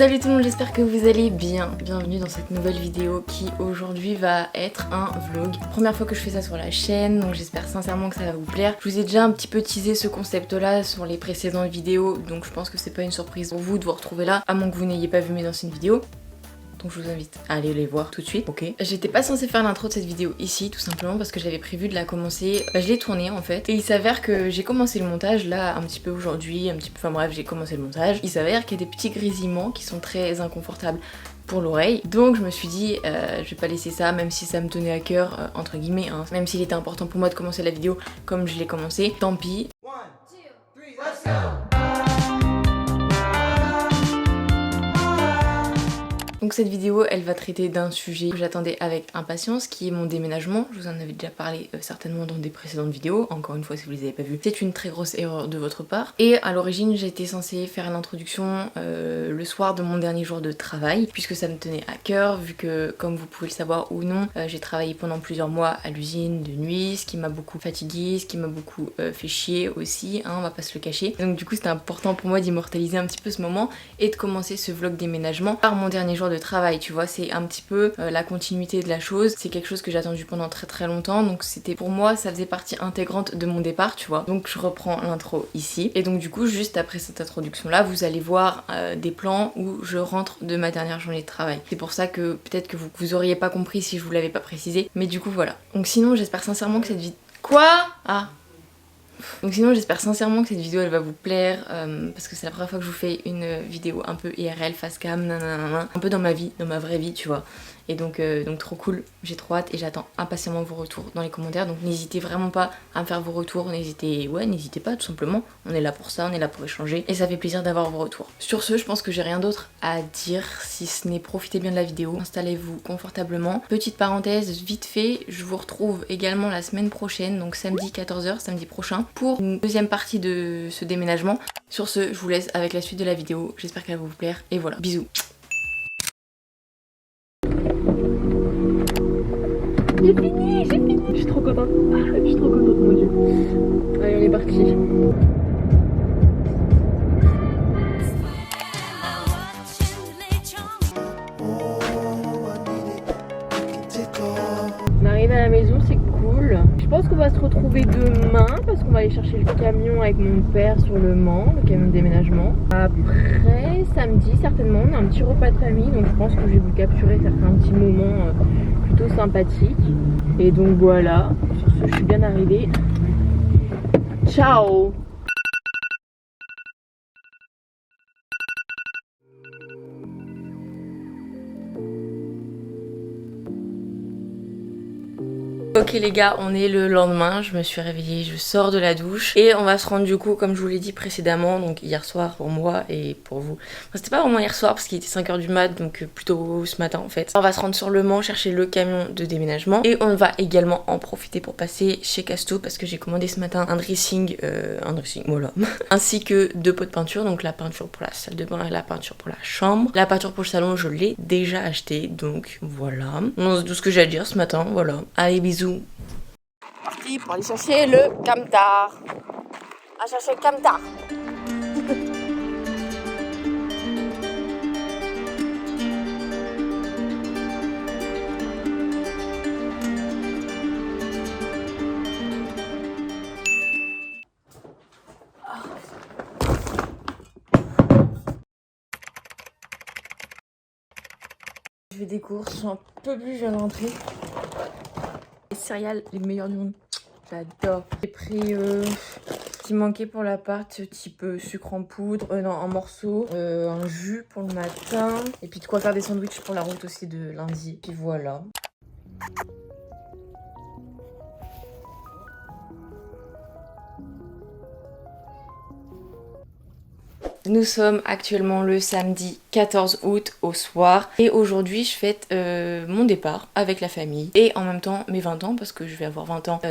Salut tout le monde, j'espère que vous allez bien. Bienvenue dans cette nouvelle vidéo qui aujourd'hui va être un vlog. Première fois que je fais ça sur la chaîne, donc j'espère sincèrement que ça va vous plaire. Je vous ai déjà un petit peu teasé ce concept là sur les précédentes vidéos, donc je pense que c'est pas une surprise pour vous de vous retrouver là, à moins que vous n'ayez pas vu mes anciennes vidéos. Donc je vous invite à aller les voir tout de suite, ok. J'étais pas censée faire l'intro de cette vidéo ici, tout simplement parce que j'avais prévu de la commencer, je l'ai tournée en fait, et il s'avère que j'ai commencé le montage là un petit peu aujourd'hui, enfin bref j'ai commencé le montage. Il s'avère qu'il y a des petits grésillements qui sont très inconfortables pour l'oreille, donc je me suis dit je vais pas laisser ça, même si ça me tenait à cœur, entre guillemets, hein. Même s'il était important pour moi de commencer la vidéo comme je l'ai commencé, tant pis. 1, 2, 3, let's go! Donc cette vidéo, elle va traiter d'un sujet que j'attendais avec impatience, qui est mon déménagement. Je vous en avais déjà parlé certainement dans des précédentes vidéos. Encore une fois, si vous les avez pas vues, c'est une très grosse erreur de votre part. Et à l'origine, j'étais censée faire l'introduction le soir de mon dernier jour de travail, puisque ça me tenait à cœur, vu que, comme vous pouvez le savoir ou non, j'ai travaillé pendant plusieurs mois à l'usine de nuit, ce qui m'a beaucoup fatiguée, ce qui m'a beaucoup fait chier aussi, hein, on va pas se le cacher. Donc du coup, c'était important pour moi d'immortaliser un petit peu ce moment et de commencer ce vlog déménagement par mon dernier jour de travail, tu vois, c'est un petit peu la continuité de la chose, c'est quelque chose que j'ai attendu pendant très longtemps, donc c'était pour moi, ça faisait partie intégrante de mon départ, tu vois. Donc je reprends l'intro ici, et donc du coup, juste après cette introduction là, vous allez voir des plans où je rentre de ma dernière journée de travail. C'est pour ça que peut-être que vous auriez pas compris si je vous l'avais pas précisé, mais du coup voilà. Donc sinon, j'espère sincèrement que cette vidéo... Quoi? Ah, donc sinon j'espère sincèrement que cette vidéo elle va vous plaire parce que c'est la première fois que je vous fais une vidéo un peu IRL, face cam, nanana, un peu dans ma vie, dans ma vraie vie, tu vois. Et donc trop cool, j'ai trop hâte et j'attends impatiemment vos retours dans les commentaires. Donc n'hésitez vraiment pas à me faire vos retours, n'hésitez pas tout simplement. On est là pour ça, on est là pour échanger et ça fait plaisir d'avoir vos retours. Sur ce, je pense que j'ai rien d'autre à dire si ce n'est profitez bien de la vidéo, installez-vous confortablement. Petite parenthèse, vite fait, je vous retrouve également la semaine prochaine, donc samedi 14h, samedi prochain, pour une deuxième partie de ce déménagement. Sur ce, je vous laisse avec la suite de la vidéo, j'espère qu'elle va vous plaire et voilà, bisous. J'ai fini, j'ai fini. Je suis trop contente. Je suis trop contente, mon dieu. Allez, on est parti. On arrive à la maison, c'est cool. Je pense qu'on va se retrouver demain parce qu'on va aller chercher le camion avec mon père sur le Mans, le camion de déménagement. Après, samedi, certainement, on a un petit repas de famille, donc je pense que je vais vous capturer, ça fait un petit moment plutôt sympathique. Et donc voilà, sur ce, je suis bien arrivée. Ciao! Ok les gars, on est le lendemain, je me suis réveillée, je sors de la douche et on va se rendre du coup, comme je vous l'ai dit précédemment, donc hier soir pour moi et pour vous. Enfin, c'était pas vraiment hier soir parce qu'il était 5h du mat, donc plutôt ce matin en fait. On va se rendre sur le Mans chercher le camion de déménagement et on va également en profiter pour passer chez Casto parce que j'ai commandé ce matin un dressing voilà, ainsi que 2 pots de peinture, donc la peinture pour la salle de bain et la peinture pour la chambre. La peinture pour le salon, je l'ai déjà achetée, donc voilà. C'est tout ce que j'ai à dire ce matin, voilà. Allez, bisous. Parti pour aller chercher le camtar. À chercher le camtar. Je fais des courses, j'en peux plus, je viens de rentrer. Les céréales, les meilleures du monde. J'adore. J'ai pris ce qui manquait pour l'appart, type sucre en poudre, non, en morceaux, un jus pour le matin, et puis de quoi faire des sandwichs pour la route aussi de lundi. Puis voilà. Nous sommes actuellement le samedi 14 août au soir et aujourd'hui je fête mon départ avec la famille et en même temps mes 20 ans parce que je vais avoir 20 ans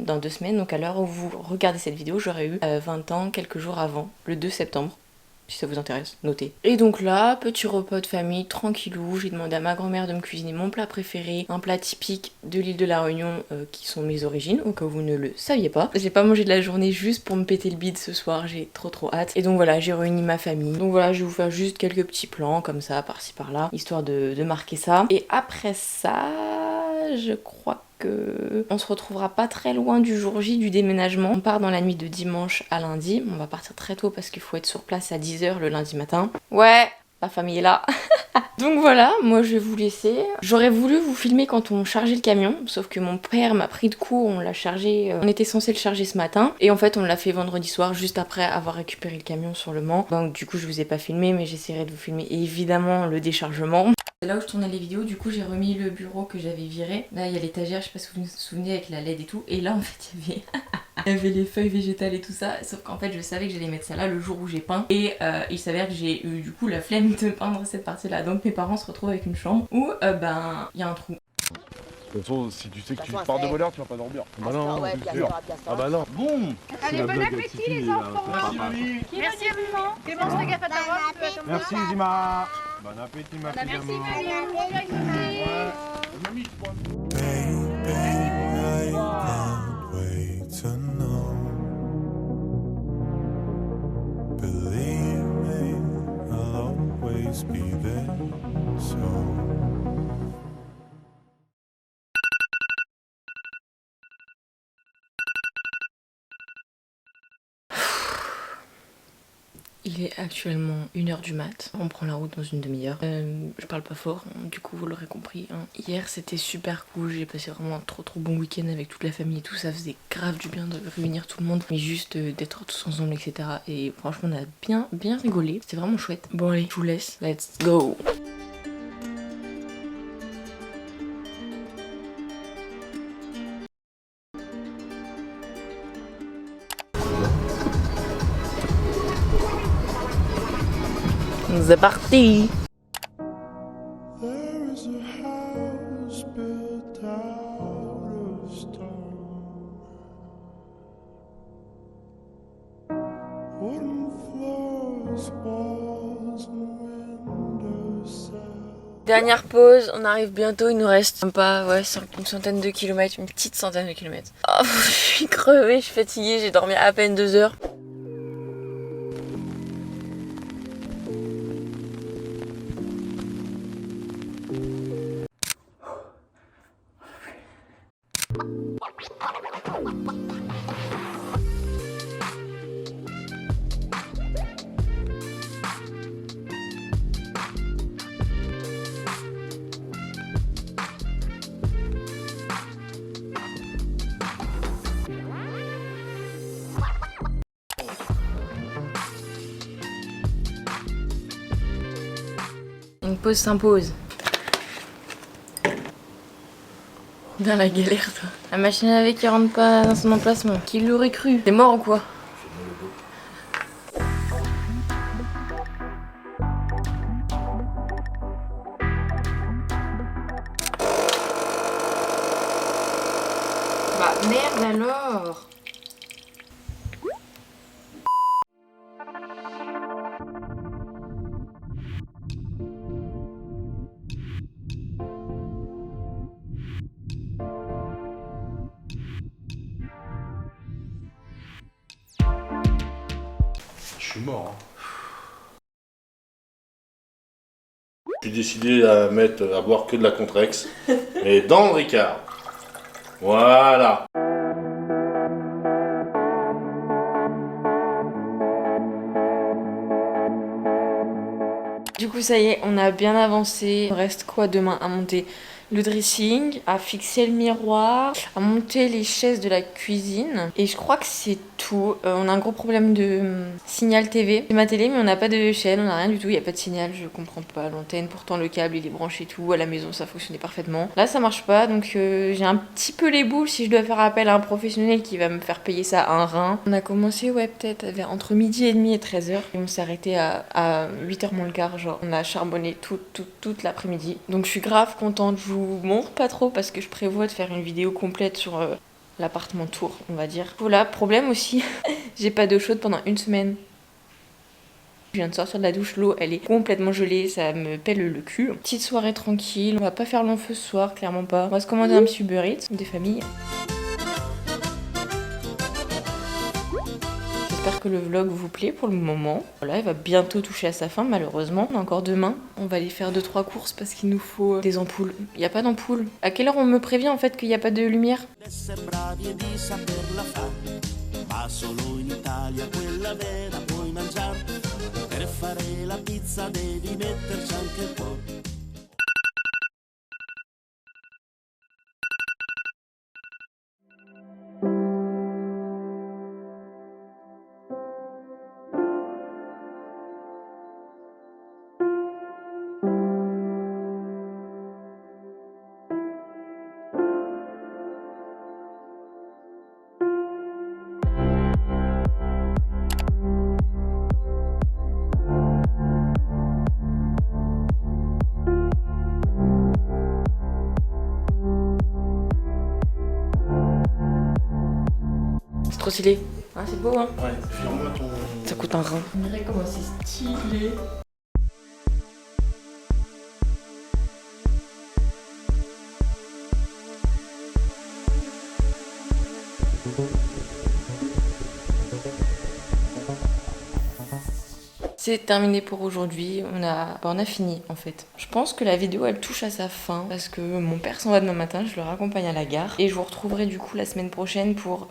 dans 2 semaines, donc à l'heure où vous regardez cette vidéo j'aurai eu 20 ans quelques jours avant, le 2 septembre. Si ça vous intéresse, notez. Et donc là, petit repas de famille, tranquillou, j'ai demandé à ma grand-mère de me cuisiner mon plat préféré, un plat typique de l'île de la Réunion qui sont mes origines, au cas où vous ne le saviez pas. J'ai pas mangé de la journée juste pour me péter le bide ce soir, j'ai trop hâte. Et donc voilà, j'ai réuni ma famille. Donc voilà, je vais vous faire juste quelques petits plans comme ça, par-ci par-là, histoire de marquer ça. Et après ça, je crois que on se retrouvera pas très loin du jour J du déménagement. On part dans la nuit de dimanche à lundi. On va partir très tôt parce qu'il faut être sur place à 10h le lundi matin. Ouais, la famille est là. Donc voilà, moi je vais vous laisser. J'aurais voulu vous filmer quand on chargeait le camion, sauf que mon père m'a pris de court, on l'a chargé, on était censé le charger ce matin, et en fait on l'a fait vendredi soir, juste après avoir récupéré le camion sur le Mans. Donc du coup je vous ai pas filmé, mais j'essaierai de vous filmer évidemment le déchargement. C'est là où je tournais les vidéos, du coup j'ai remis le bureau que j'avais viré. Là il y a l'étagère, je sais pas si vous vous souvenez, avec la LED et tout, et là en fait il y avait les feuilles végétales et tout ça, sauf qu'en fait je savais que j'allais mettre ça là le jour où j'ai peint, et il s'avère que j'ai eu du coup la flemme de peindre cette partie là, donc mes parents se retrouvent avec une chambre où ben il y a un trou. De toute façon, si tu sais que tu pars de bonne heure, tu vas pas dormir. Bah non, ouais, c'est sûr. Ah bah non. Bon. Allez, bon appétit les enfants. Merci Mamie. Merci maman. Clémence, fais gaffe à ta robe. Merci Zima. Bon appétit ma fille Merci d'amour. Mamie. Mamie, tu prends. Baby, I can't wait to know. Believe me, I'll always be there. So. Il est actuellement 1h du mat, on prend la route dans une demi-heure. Je parle pas fort, du coup vous l'aurez compris. Hein. Hier c'était super cool, j'ai passé vraiment un trop bon week-end avec toute la famille et tout, ça faisait grave du bien de réunir tout le monde, mais juste d'être tous ensemble, etc. Et franchement on a bien rigolé, c'était vraiment chouette. Bon allez, je vous laisse, let's go. C'est parti. There is a house built out of stone. Wooden floors, walls and windows. Dernière pause, on arrive bientôt, il nous reste même pas une centaine de kilomètres, une petite centaine de kilomètres. Oh, je suis crevée, je suis fatiguée, j'ai dormi à peine 2 heures. Une pause s'impose. Dans la galère, toi. La machine à laver qui rentre pas dans son emplacement. Qui l'aurait cru? T'es mort ou quoi? Bah merde alors! Je suis mort. Je suis décidé à boire que de la Contrex. Et dans le Ricard. Voilà. Du coup ça y est, on a bien avancé. Il reste quoi demain à monter? Le dressing, à fixer le miroir, à monter les chaises de la cuisine. Et je crois que c'est tout. On a un gros problème de signal TV. C'est ma télé, mais on n'a pas de chaîne, on n'a rien du tout. Il n'y a pas de signal, je comprends pas l'antenne. Pourtant le câble il est branché et tout. À la maison ça fonctionnait parfaitement. Là ça marche pas, donc j'ai un petit peu les boules si je dois faire appel à un professionnel qui va me faire payer ça à un rein. On a commencé peut-être entre midi et demi et 13h. Et on s'est arrêté à 8h moins le quart, genre. On a charbonné toute l'après-midi. Donc je suis grave contente. Je vous montre pas trop parce que je prévois de faire une vidéo complète sur l'appartement tour, on va dire. Voilà, problème aussi, j'ai pas d'eau chaude pendant une semaine. Je viens de sortir de la douche, l'eau elle est complètement gelée, ça me pèle le cul. Petite soirée tranquille, on va pas faire long feu ce soir, clairement pas. On va se commander un petit Uber Eats, des familles. J'espère que le vlog vous plaît pour le moment. Voilà, il va bientôt toucher à sa fin malheureusement. Encore demain, on va aller faire 2-3 courses parce qu'il nous faut des ampoules. Il n'y a pas d'ampoule. À quelle heure on me prévient en fait qu'il n'y a pas de lumière? Ma solo in Italia quella vera puoi mangiare. Per fare la pizza devi metterci anche il po'. Trop stylé. Ah, c'est beau, hein? Ouais, vire-moi ton... Ça coûte un rein. On dirait comment c'est stylé. C'est terminé pour aujourd'hui, on a fini en fait. Je pense que la vidéo elle touche à sa fin parce que mon père s'en va demain matin, je le raccompagne à la gare et je vous retrouverai du coup la semaine prochaine pour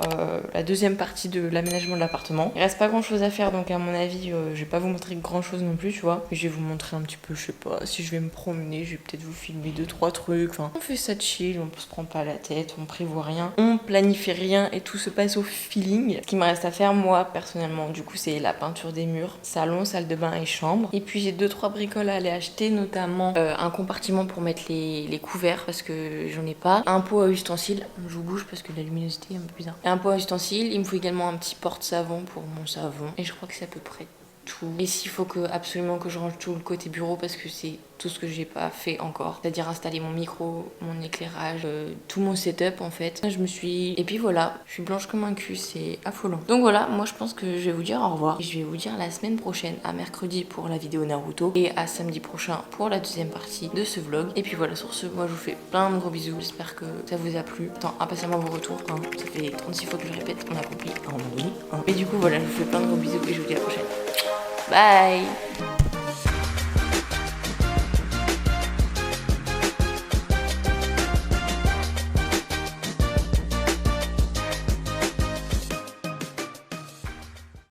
la deuxième partie de l'aménagement de l'appartement. Il reste pas grand chose à faire donc à mon avis je vais pas vous montrer grand chose non plus tu vois. Mais je vais vous montrer un petit peu, je sais pas, si je vais me promener, je vais peut-être vous filmer 2-3 trucs. Enfin, on fait ça chill, on se prend pas la tête, on prévoit rien, on planifie rien et tout se passe au feeling. Ce qui me reste à faire moi personnellement du coup c'est la peinture des murs, salon, salle de bain et chambre. Et puis j'ai 2-3 bricoles à aller acheter, notamment un compartiment pour mettre les couverts parce que j'en ai pas. Un pot à ustensiles, je vous bouge parce que la luminosité est un peu bizarre. Et un pot à ustensiles, il me faut également un petit porte-savon pour mon savon. Et je crois que c'est à peu près tout. Et s'il faut absolument que je range tout le côté bureau parce que c'est tout ce que j'ai pas fait encore. C'est-à-dire installer mon micro, mon éclairage, tout mon setup en fait. Je me suis... Et puis voilà, je suis blanche comme un cul, c'est affolant. Donc voilà, moi je pense que je vais vous dire au revoir. Et je vais vous dire la semaine prochaine, à mercredi pour la vidéo Naruto et à samedi prochain pour la deuxième partie de ce vlog. Et puis voilà, sur ce, moi je vous fais plein de gros bisous. J'espère que ça vous a plu. J'attends impatiemment vos retours. Hein. Ça fait 36 fois que je répète, on a compris. Hein. Et du coup voilà, je vous fais plein de gros bisous et je vous dis à la prochaine. Bye!